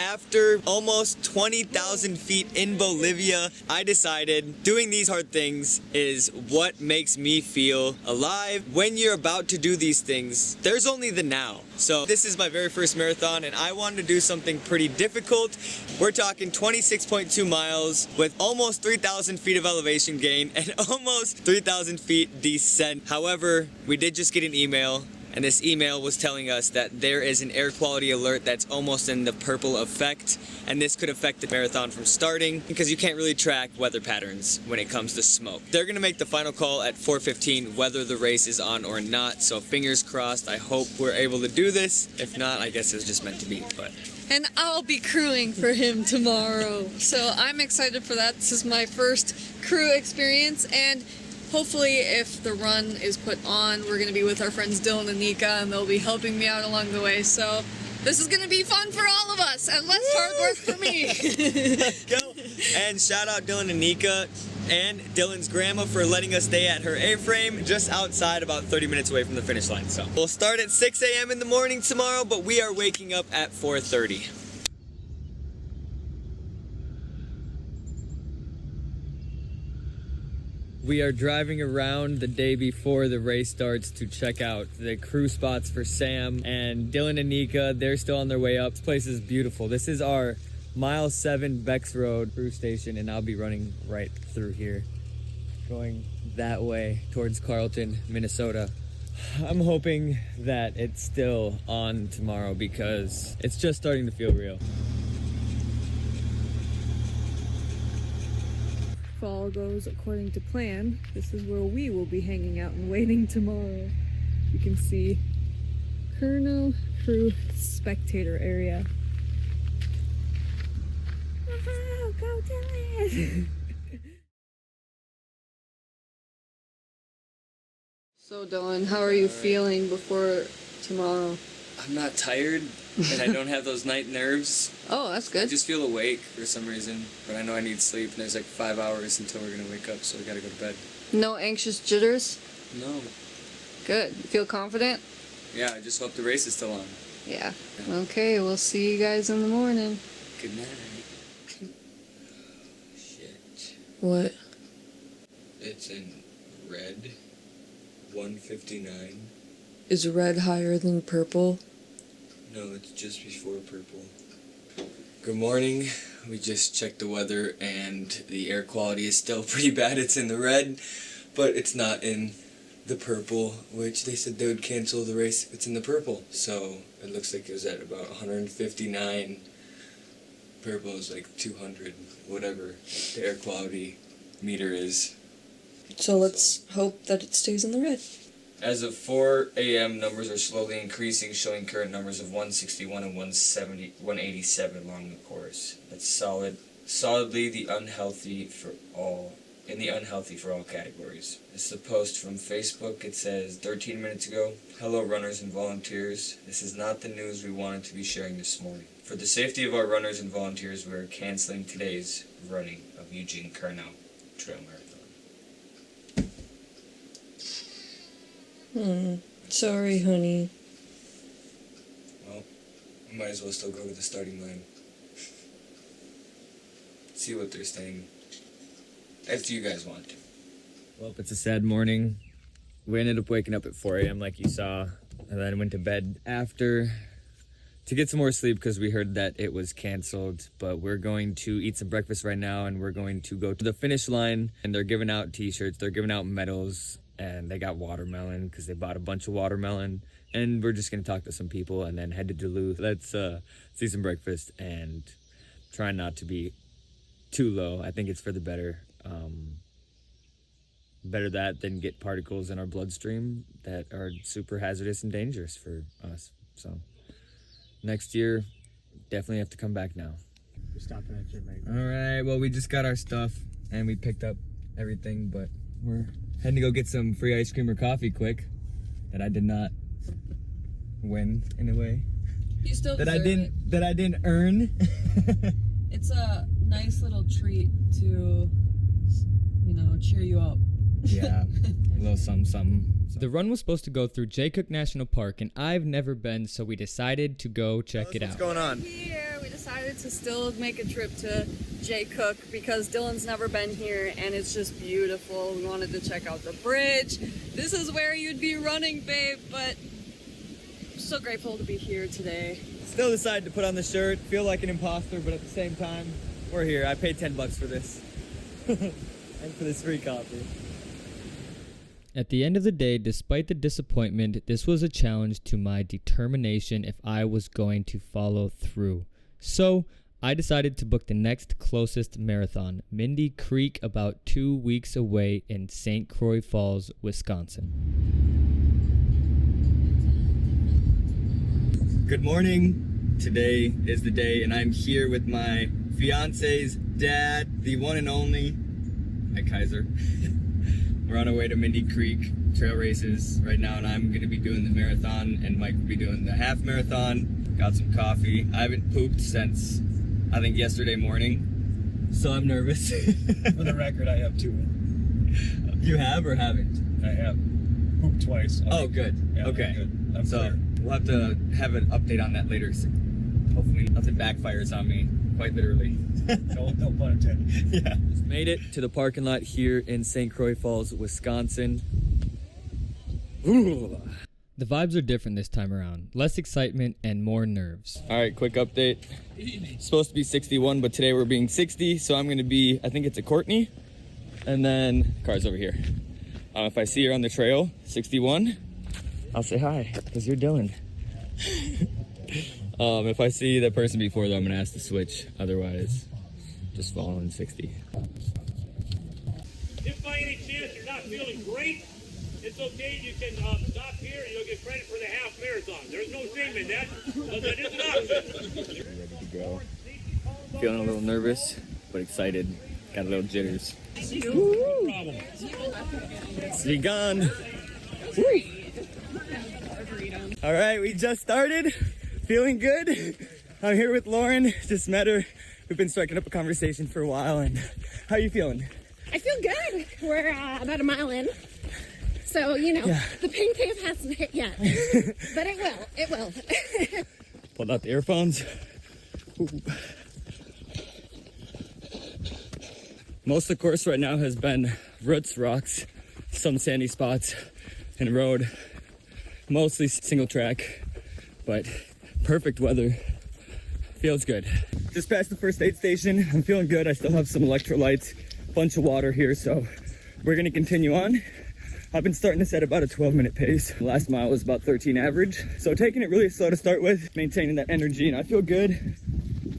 after almost 20,000 feet in Bolivia, I decided doing these hard things is what makes me feel alive. When you're about to do these things, there's only the now. So this is my very first marathon and I wanted to do something pretty difficult. We're talking 26.2 miles with almost 3,000 feet of elevation gain and almost 3,000 feet descent. However, we did just get an email, and this email was telling us that there is an air quality alert that's almost in the purple effect, and this could affect the marathon from starting because you can't really track weather patterns when it comes to smoke. They're gonna make the final call at 4:15 whether the race is on or not, so fingers crossed. I hope we're able to do this. If not, I guess it's just meant to be. But and I'll be crewing for him tomorrow, so I'm excited for that. This is my first crew experience, and hopefully if the run is put on, we're going to be with our friends Dylan and Nika, and they'll be helping me out along the way. So this is going to be fun for all of us, and less hard work for me. Let's go. And shout out Dylan and Nika and Dylan's grandma for letting us stay at her A-frame just outside, about 30 minutes away from the finish line. So we'll start at 6 a.m. in the morning tomorrow, but we are waking up at 4:30. We are driving around the day before the race starts to check out the crew spots for Sam and Dylan and Nika. They're still on their way up. This place is beautiful. This is our mile 7 Bex Road crew station, and I'll be running right through here, going that way towards Carlton, Minnesota. I'm hoping that it's still on tomorrow because it's just starting to feel real. If all goes according to plan, this is where we will be hanging out and waiting tomorrow. You can see Colonel Crew Spectator area. Oh, go Dylan! So Dylan, how are you feeling before tomorrow? I'm not tired, and I don't have those night nerves. Oh, that's I good. just feel awake for some reason, but I know I need sleep, and there's like 5 hours until we're gonna wake up, so I gotta go to bed. No anxious jitters? No. Good. You feel confident? Yeah, I just hope the race is still on. Yeah. Okay, we'll see you guys in the morning. Good night. Shit. What? It's in red. 159. Is red higher than purple? No, it's just before purple. Good morning. We just checked the weather and the air quality is still pretty bad. It's in the red, but it's not in the purple, which they said they would cancel the race if it's in the purple. So it looks like it was at about 159. Purple is like 200, whatever the air quality meter is. So let's hope that it stays in the red. As of 4 a.m., numbers are slowly increasing, showing current numbers of 161 and 187 along the course. That's solidly the unhealthy for all, in the unhealthy for all categories. This is a post from Facebook. It says, 13 minutes ago, hello runners and volunteers. This is not the news we wanted to be sharing this morning. For the safety of our runners and volunteers, we are canceling today's running of Eugene Carnot Trail Marathon. Sorry, honey. Well, I might as well still go to the starting line. See what they're saying. If you guys want to. Well, it's a sad morning. We ended up waking up at 4 a.m. like you saw, and then went to bed after to get some more sleep because we heard that it was canceled. But we're going to eat some breakfast right now, and we're going to go to the finish line, and they're giving out t-shirts, they're giving out medals, and they got watermelon because they bought a bunch of watermelon. And we're just going to talk to some people and then head to Duluth. Let's see some breakfast and try not to be too low. I think it's for the better. Better that than get particles in our bloodstream that are super hazardous and dangerous for us. So next year, definitely have to come back now. We're stopping at your mate. All right, well, we just got our stuff and we picked up everything, but we're heading to go get some free ice cream or coffee quick that I did not win in a way. You still that I didn't earn. It's a nice little treat to, cheer you up. Yeah, a little something. The run was supposed to go through Jay Cook National Park, and I've never been, so we decided to go check it out. What's going on? Here, we decided decided to still make a trip to Jay Cook because Dylan's never been here and it's just beautiful. We wanted to check out the bridge. This is where you'd be running, babe, but I'm so grateful to be here today. Still decided to put on the shirt, feel like an imposter, but at the same time, we're here. I paid $10 for this. And for this free coffee. At the end of the day, despite the disappointment, this was a challenge to my determination if I was going to follow through. So, I decided to book the next closest marathon, Mindy Creek, about 2 weeks away in St. Croix Falls, Wisconsin. Good morning. Today is the day, and I'm here with my fiance's dad, the one and only. Hi, Kaiser. We're on our way to Mindy Creek trail races right now, and I'm going to be doing the marathon, and Mike will be doing the half marathon. Got some coffee. I haven't pooped since, I think, yesterday morning, so I'm nervous. For the record, I have 2. You have or haven't? I have pooped twice. Oh, good. Yeah, Okay. good. I'm So clear. we'll have to have an update on that later. So hopefully nothing backfires on me, quite literally. No pun intended. Yeah. Just made it to the parking lot here in St. Croix Falls, Wisconsin. Ooh. The vibes are different this time around. Less excitement and more nerves. All right, quick update. It's supposed to be 61, but today we're being 60, so I'm gonna be, I think it's a Courtney, and then car's over here. If I see her on the trail, 61, I'll say hi, because you're Dylan. If I see that person before, though, I'm gonna ask to switch. Otherwise, just following 60. If by any chance you're not feeling great, it's okay. You can stop here and you'll get credit for the half marathon. There's no shame in that, but that is an option. Ready to go. Feeling a little nervous, but excited. Got a little jitters. See gone. Woo. All right, we just started. Feeling good. I'm here with Lauren. Just met her. We've been striking up a conversation for a while. And how are you feeling? I feel good. We're about a mile in. So, the pain cave hasn't hit yet. But it will. It will. Pulled out the earphones. Ooh. Most of the course right now has been roots, rocks, some sandy spots, and road. Mostly single track, but perfect weather. Feels good. Just past the first aid station. I'm feeling good. I still have some electrolytes, bunch of water here, so we're gonna continue on. I've been starting this at about a 12-minute pace. Last mile was about 13 average, so taking it really slow to start with, maintaining that energy, and I feel good.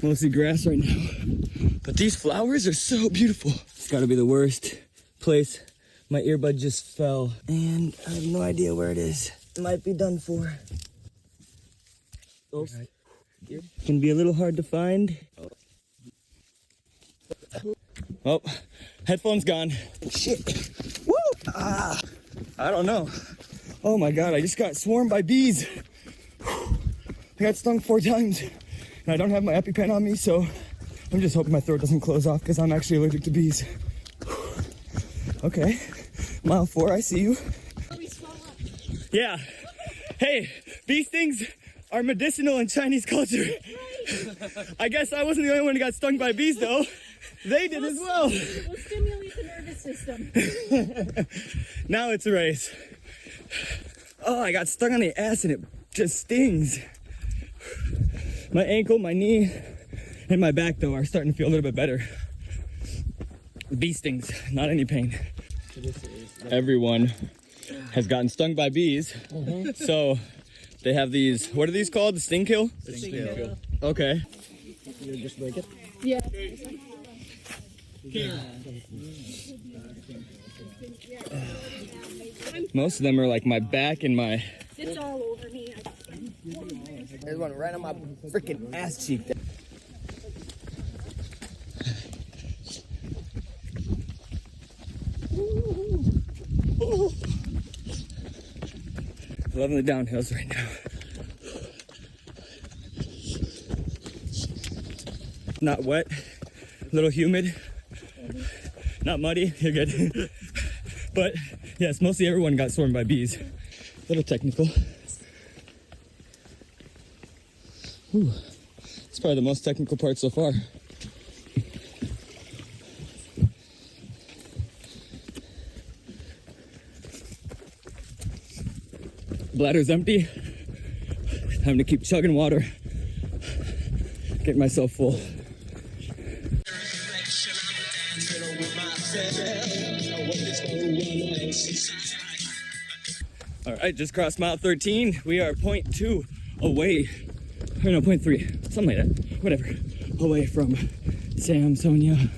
Mostly grass right now, but these flowers are so beautiful. It's gotta be the worst place. My earbud just fell, and I have no idea where it is. It might be done for. Oh, can be a little hard to find. Oh, headphones gone. Shit. Woo! Ah, I don't know. Oh my God, I just got swarmed by bees. I got stung 4 times, and I don't have my EpiPen on me, so I'm just hoping my throat doesn't close off because I'm actually allergic to bees. Okay, mile 4, I see you. Yeah. Hey, bee stings are medicinal in Chinese culture. I guess I wasn't the only one who got stung by bees, though. They did as well. It will stimulate the nervous system. Now it's a race. Oh, I got stung on the ass and it just stings. My ankle, my knee, and my back, though, are starting to feel a little bit better. Bee stings, not any pain. Everyone has gotten stung by bees. So they have these, what are these called? The sting kill? The sting kill. Okay. You just break it? Yeah. Most of them are like my back and my... It's all over me. There's one right on my freaking ass cheek. Loving the downhills right now. Not wet, a little humid, not muddy, you're good. But yes, mostly everyone got swarmed by bees. A little technical. Whew. It's It's probably the most technical part so far. Bladder's empty. Time to keep chugging water. Get myself full. All right, just crossed mile 13. We are 0.2 away, or no, 0.3, something like that, whatever, away from Sam, Sonia,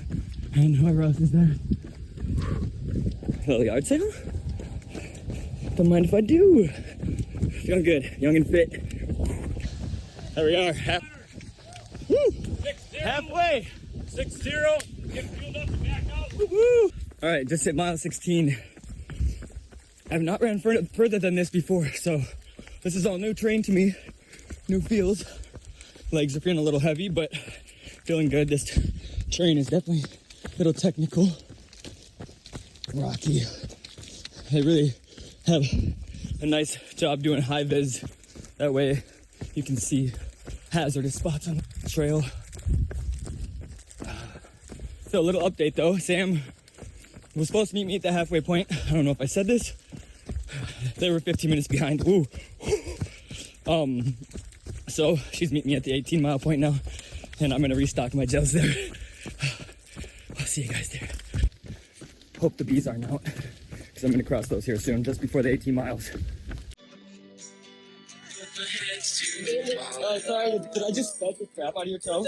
and whoever else is there. Little yard sale? Don't mind if I do. Feeling good, young and fit. There we are, halfway. 6-0. Get fueled up and back out. Woo! All right, just hit mile 16. I've not ran further than this before, so this is all new terrain to me, new feels. Legs are feeling a little heavy, but feeling good. This terrain is definitely a little technical, rocky. They really have a nice job doing high vis. That way you can see hazardous spots on the trail. So a little update though, Sam was supposed to meet me at the halfway point. I don't know if I said this. They were 15 minutes behind. Ooh. So she's meeting me at the 18-mile point now, and I'm gonna restock my gels there. I'll see you guys there. Hope the bees aren't out, because I'm gonna cross those here soon, just before the 18 miles. Sorry, did I just belt the crap out of your toe?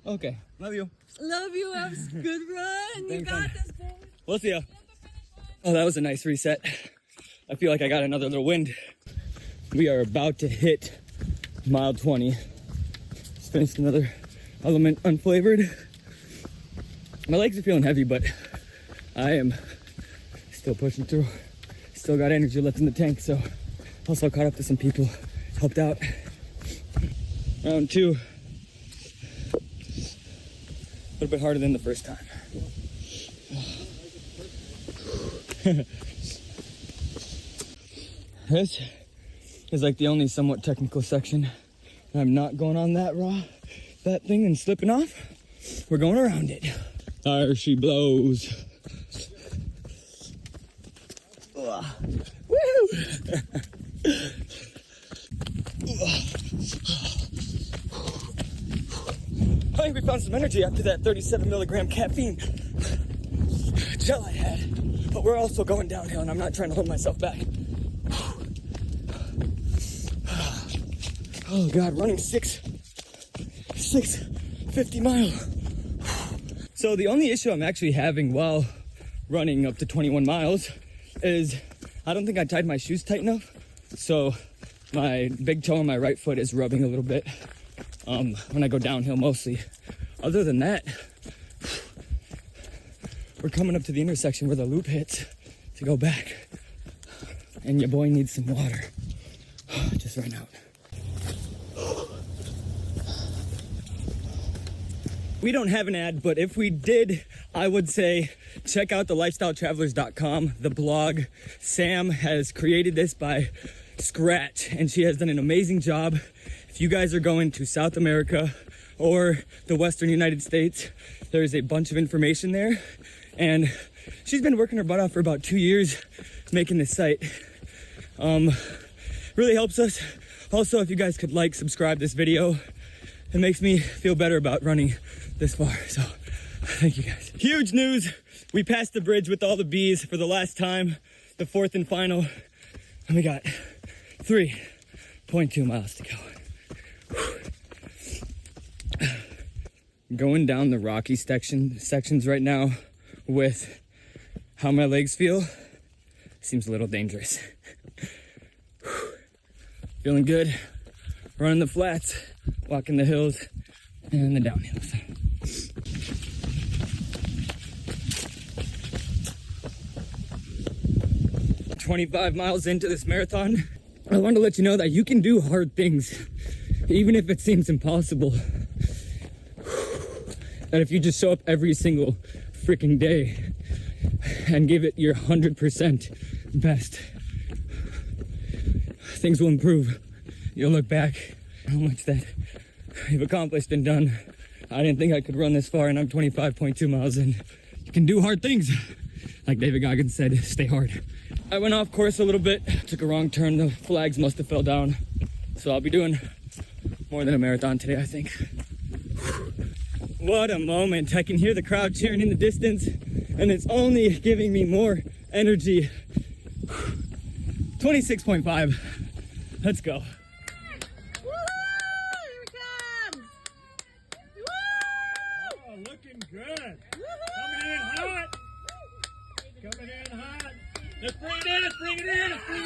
Okay, love you. Love you. Have a good run. You got this, boy. We'll see ya. Oh, that was a nice reset. I feel like I got another little wind. We are about to hit mile 20. Just finished another element unflavored. My legs are feeling heavy, but I am still pushing through. Still got energy left in the tank, so also caught up to some people, helped out. Round 2. A little bit harder than the first time. This is like the only somewhat technical section. I'm not going on that thing and slipping off. We're going around it. There she blows. Woo! I think we found some energy after that 37 milligram caffeine gel I had. But we're also going downhill and I'm not trying to hold myself back. Oh God, running 50 mile. So the only issue I'm actually having while running up to 21 miles is I don't think I tied my shoes tight enough. So my big toe on my right foot is rubbing a little bit when I go downhill mostly. Other than that, we're coming up to the intersection where the loop hits to go back. And your boy needs some water. Just ran out. We don't have an ad, but if we did, I would say check out the lifestyletravelers.com, the blog. Sam has created this by scratch, and she has done an amazing job. If you guys are going to South America or the Western United States, there's a bunch of information there. And she's been working her butt off for about 2 years making this site. Really helps us. Also, if you guys could like, subscribe this video, it makes me feel better about running this far. So thank you guys. Huge news. We passed the bridge with all the bees for the last time, the fourth and final. And we got 3.2 miles to go. Going down the rocky sections right now with how my legs feel seems a little dangerous. Feeling good, running the flats, walking the hills, and the downhills. 25 miles into this marathon, I want to let you know that you can do hard things, even if it seems impossible. That if you just show up every single freaking day and give it your 100% best, things will improve. You'll look back how much that we've accomplished and done. I didn't think I could run this far, and I'm 25.2 miles in. You can do hard things. Like David Goggins said, stay hard. I went off course a little bit, took a wrong turn. The flags must have fell down. So I'll be doing more than a marathon today, I think. What a moment. I can hear the crowd cheering in the distance, and it's only giving me more energy. 26.5. Let's go. Oh, looking good. Coming in hot. Coming in hot. Let's bring it in, let's bring it in, let's bring